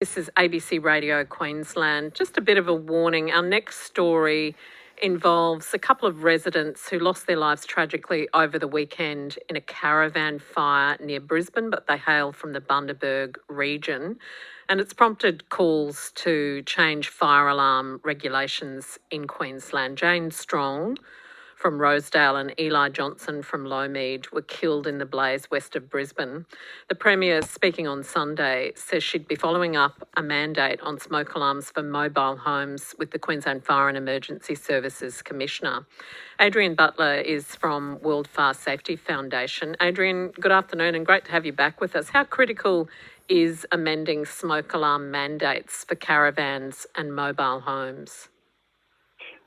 This is ABC Radio Queensland. Just a bit of a warning. Our next story involves a couple of residents who lost their lives tragically over the weekend in a caravan fire near Brisbane, but they hail from the Bundaberg region. And it's prompted calls to change fire alarm regulations in Queensland. Jane Strong from Rosedale and Eli Johnson from Lowmead were killed in the blaze west of Brisbane. The Premier, speaking on Sunday, says she'd be following up a mandate on smoke alarms for mobile homes with the Queensland Fire and Emergency Services Commissioner. Adrian Butler is from World Fire Safety Foundation. Adrian, good afternoon and great to have you back with us. How critical is amending smoke alarm mandates for caravans and mobile homes?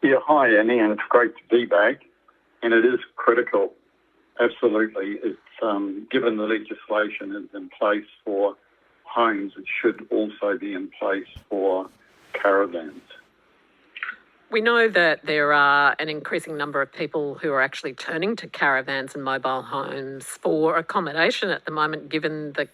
Yeah, hi Annie, and it's great to be back. And it is critical, absolutely. It's given the legislation is in place for homes, it should also be in place for caravans. We know that there are an increasing number of people who are actually turning to caravans and mobile homes for accommodation at the moment, given the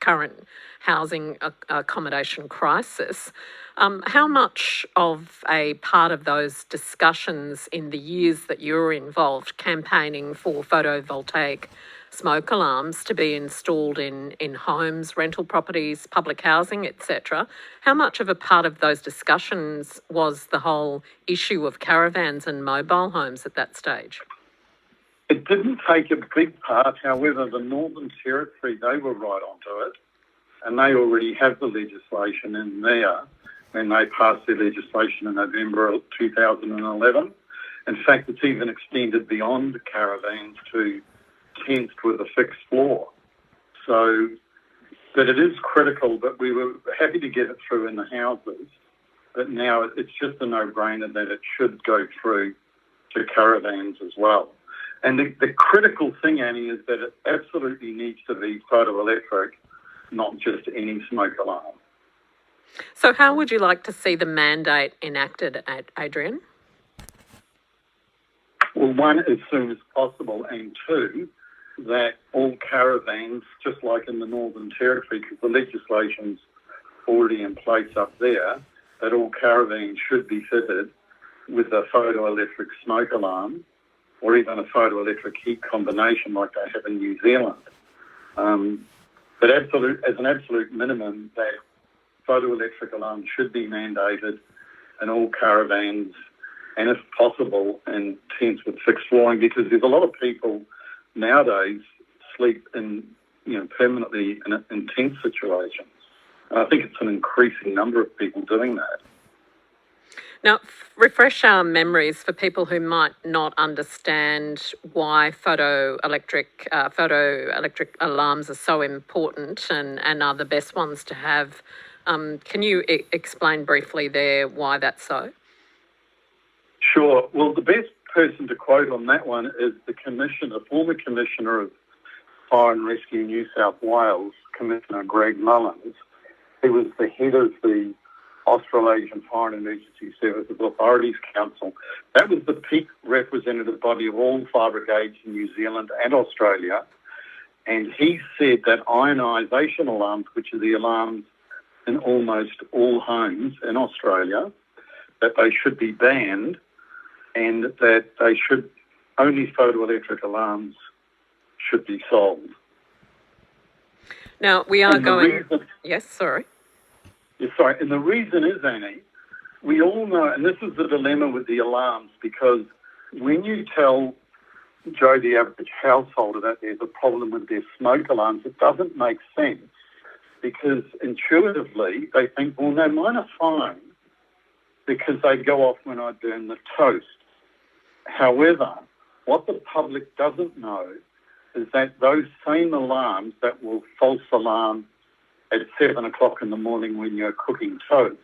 current housing accommodation crisis. How much of a part of those discussions in the years that you were involved campaigning for photovoltaic smoke alarms to be installed in homes, rental properties, public housing, etc., how much of a part of those discussions was the whole issue of caravans and mobile homes at that stage? It didn't take a big part. However, the Northern Territory, they were right onto it, and they already have the legislation in there when they passed their legislation in November 2011. In fact, it's even extended beyond caravans to tents with a fixed floor. So, but it is critical, but we were happy to get it through in the houses, but now it's just a no-brainer that it should go through to caravans as well. And the critical thing, Annie, is that it absolutely needs to be photoelectric, not just any smoke alarm. So how would you like to see the mandate enacted, Adrian? Well, one, as soon as possible, and two, that all caravans, just like in the Northern Territory, because the legislation's already in place up there, that all caravans should be fitted with a photoelectric smoke alarm, or even a photoelectric heat combination like they have in New Zealand. But as an absolute minimum, that photoelectric alarm should be mandated in all caravans and, if possible, in tents with fixed flooring, because there's a lot of people nowadays sleep in, permanently in tent situations. And I think it's an increasing number of people doing that. Now, refresh our memories for people who might not understand why photoelectric alarms are so important and are the best ones to have. Can you explain briefly there why that's so? Sure. Well, the best person to quote on that one is the former Commissioner of Fire and Rescue New South Wales, Commissioner Greg Mullins. He was the head of the Australasian Fire and Emergency Services Authorities Council. That was the peak representative body of all fire brigades in New Zealand and Australia. And he said that ionisation alarms, which are the alarms in almost all homes in Australia, that they should be banned and that only photoelectric alarms should be sold. Now, we are going... Yes, sorry. Sorry, and the reason is, Annie, we all know, and this is the dilemma with the alarms, because when you tell Joe, the average householder, that there's a problem with their smoke alarms, it doesn't make sense, because intuitively they think, well, no, mine are fine, because they go off when I burn the toast. However, what the public doesn't know is that those same alarms that will false alarm at 7 o'clock in the morning when you're cooking toast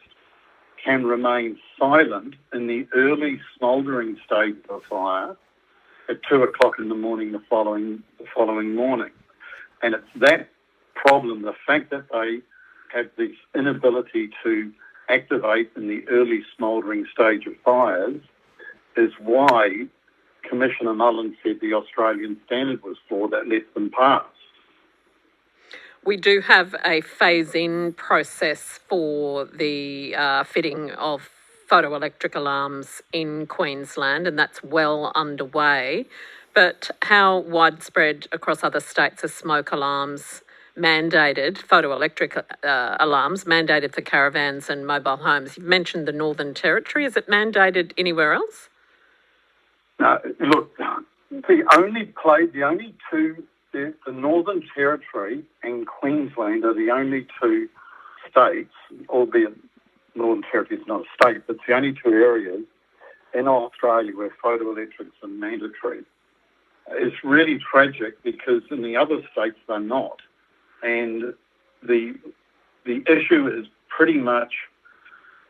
can remain silent in the early smouldering stage of a fire at 2 o'clock in the morning the following morning. And it's that problem, the fact that they have this inability to activate in the early smouldering stage of fires, is why Commissioner Mullins said the Australian standard was flawed, that let them pass. We do have a phase-in process for the fitting of photoelectric alarms in Queensland, and that's well underway. But how widespread across other states are smoke alarms mandated, photoelectric alarms mandated for caravans and mobile homes? You've mentioned the Northern Territory. Is it mandated anywhere else? Look, the Northern Territory and Queensland are the only two states, albeit Northern Territory is not a state, but it's the only two areas in Australia where photoelectrics are mandatory. It's really tragic because in the other states they're not. And the issue is pretty much,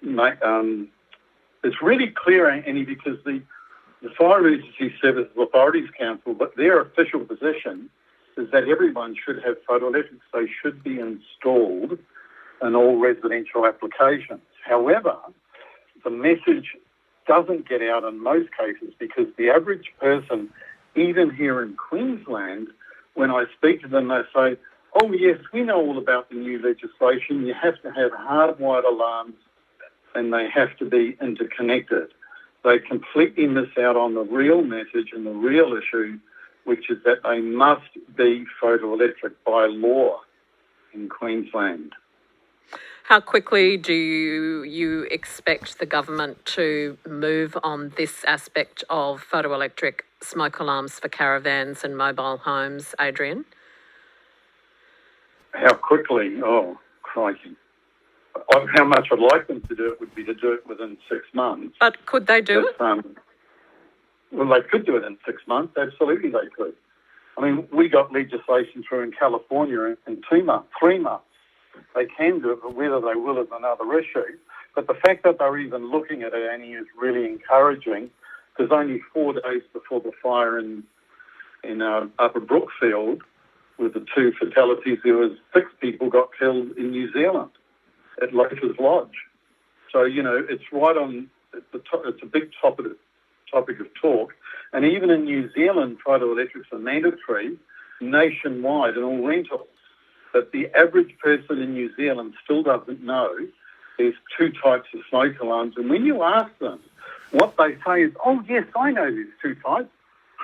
it's really clear, Annie, because the Fire Emergency Services Authorities Council, but their official position is that everyone should have photoelectrics. They should be installed in all residential applications. However, the message doesn't get out in most cases because the average person, even here in Queensland, when I speak to them, they say, oh yes, we know all about the new legislation. You have to have hardwired alarms and they have to be interconnected. They completely miss out on the real message and the real issue, which is that they must be photoelectric by law in Queensland. How quickly do you expect the government to move on this aspect of photoelectric smoke alarms for caravans and mobile homes, Adrian? How quickly? Oh, crikey. How much I'd like them to do it would be to do it within 6 months. But could they do it? Well, they could do it in 6 months. Absolutely they could. I mean, we got legislation through in California in 2 months, 3 months. They can do it, but whether they will is another issue. But the fact that they're even looking at it, Annie, is really encouraging because only 4 days before the fire in Upper Brookfield, with the 2 fatalities, there was 6 people got killed in New Zealand at Loafers Lodge. So, it's right on the top. It's a big topic of talk. And even in New Zealand, photoelectrics are mandatory nationwide in all rentals. But the average person in New Zealand still doesn't know there's 2 types of smoke alarms. And when you ask them, what they say is, oh, yes, I know there's 2 types,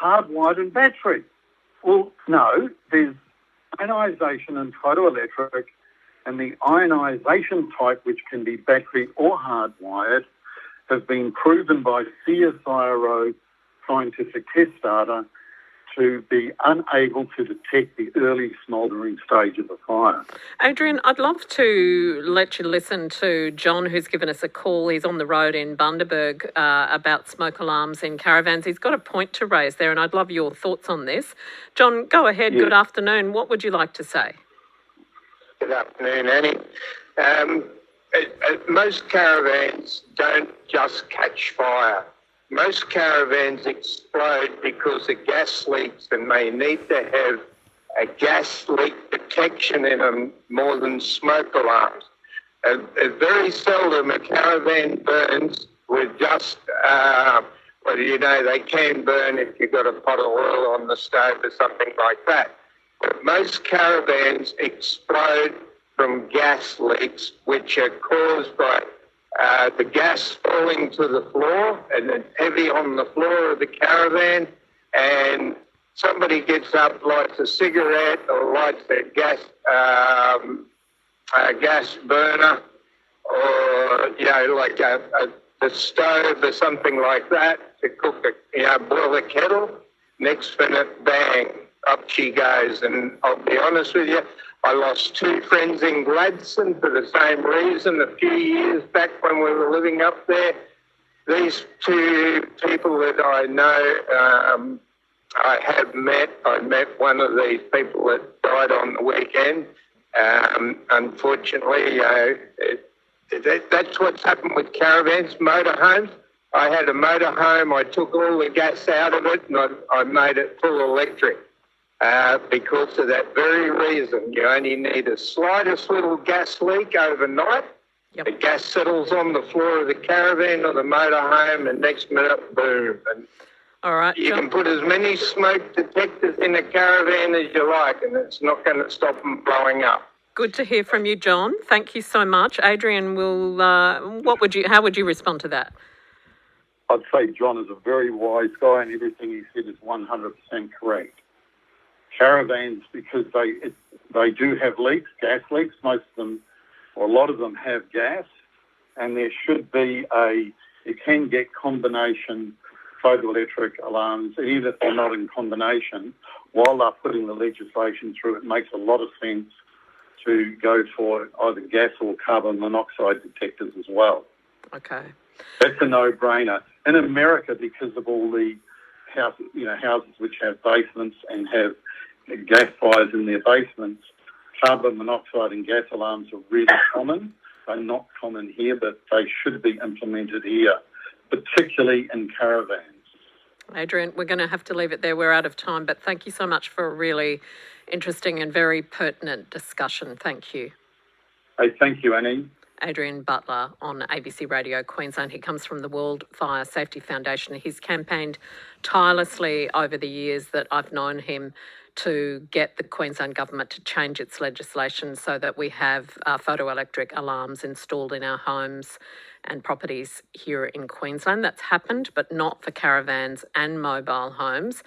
hardwired and battery. Well, no, there's ionisation and photoelectric, and the ionisation type, which can be battery or hardwired, have been proven by CSIRO scientific test data to be unable to detect the early smouldering stage of the fire. Adrian, I'd love to let you listen to John, who's given us a call. He's on the road in Bundaberg about smoke alarms in caravans. He's got a point to raise there, and I'd love your thoughts on this. John, go ahead. Yes. Good afternoon. What would you like to say? Good afternoon, Annie. Most caravans don't just catch fire. Most caravans explode because of gas leaks, and they need to have a gas leak detection in them more than smoke alarms. Very seldom a caravan burns with just, they can burn if you've got a pot of oil on the stove or something like that. But most caravans explode from gas leaks, which are caused by the gas falling to the floor and it's heavy on the floor of the caravan, and somebody gets up, lights a cigarette or lights a gas burner, or like the stove or something like that to cook boil a kettle. Next minute, bang, up she goes. And I'll be honest with you, I lost 2 friends in Gladstone for the same reason a few years back when we were living up there. These 2 people that I know, I met one of these people that died on the weekend. Unfortunately, that's what's happened with caravans, motorhomes. I had a motorhome, I took all the gas out of it and I made it full electric. Because of that very reason. You only need a slightest little gas leak overnight. Yep. The gas settles on the floor of the caravan or the motorhome, and next minute, boom. And All right, You John. can put as many smoke detectors in a caravan as you like, and it's not going to stop them blowing up. Good to hear from you, John. Thank you so much. Adrian, how would you respond to that? I'd say John is a very wise guy, and everything he said is 100% correct. Caravans, because they do have leaks, gas leaks. Most of them, or a lot of them, have gas, and there should be you can get combination photoelectric alarms, and even if they're not in combination. While they're putting the legislation through, it makes a lot of sense to go for either gas or carbon monoxide detectors as well. Okay. That's a no-brainer. In America, because of all the houses which have basements and have gas fires in their basements, carbon monoxide and gas alarms are really common. They're not common here, but they should be implemented here, particularly in caravans. Adrian, we're going to have to leave it there. We're out of time, but thank you so much for a really interesting and very pertinent discussion. Thank you. Hey, thank you, Annie. Adrian Butler on ABC Radio Queensland. He comes from the World Fire Safety Foundation. He's campaigned tirelessly over the years that I've known him to get the Queensland government to change its legislation so that we have photoelectric alarms installed in our homes and properties here in Queensland. That's happened, but not for caravans and mobile homes.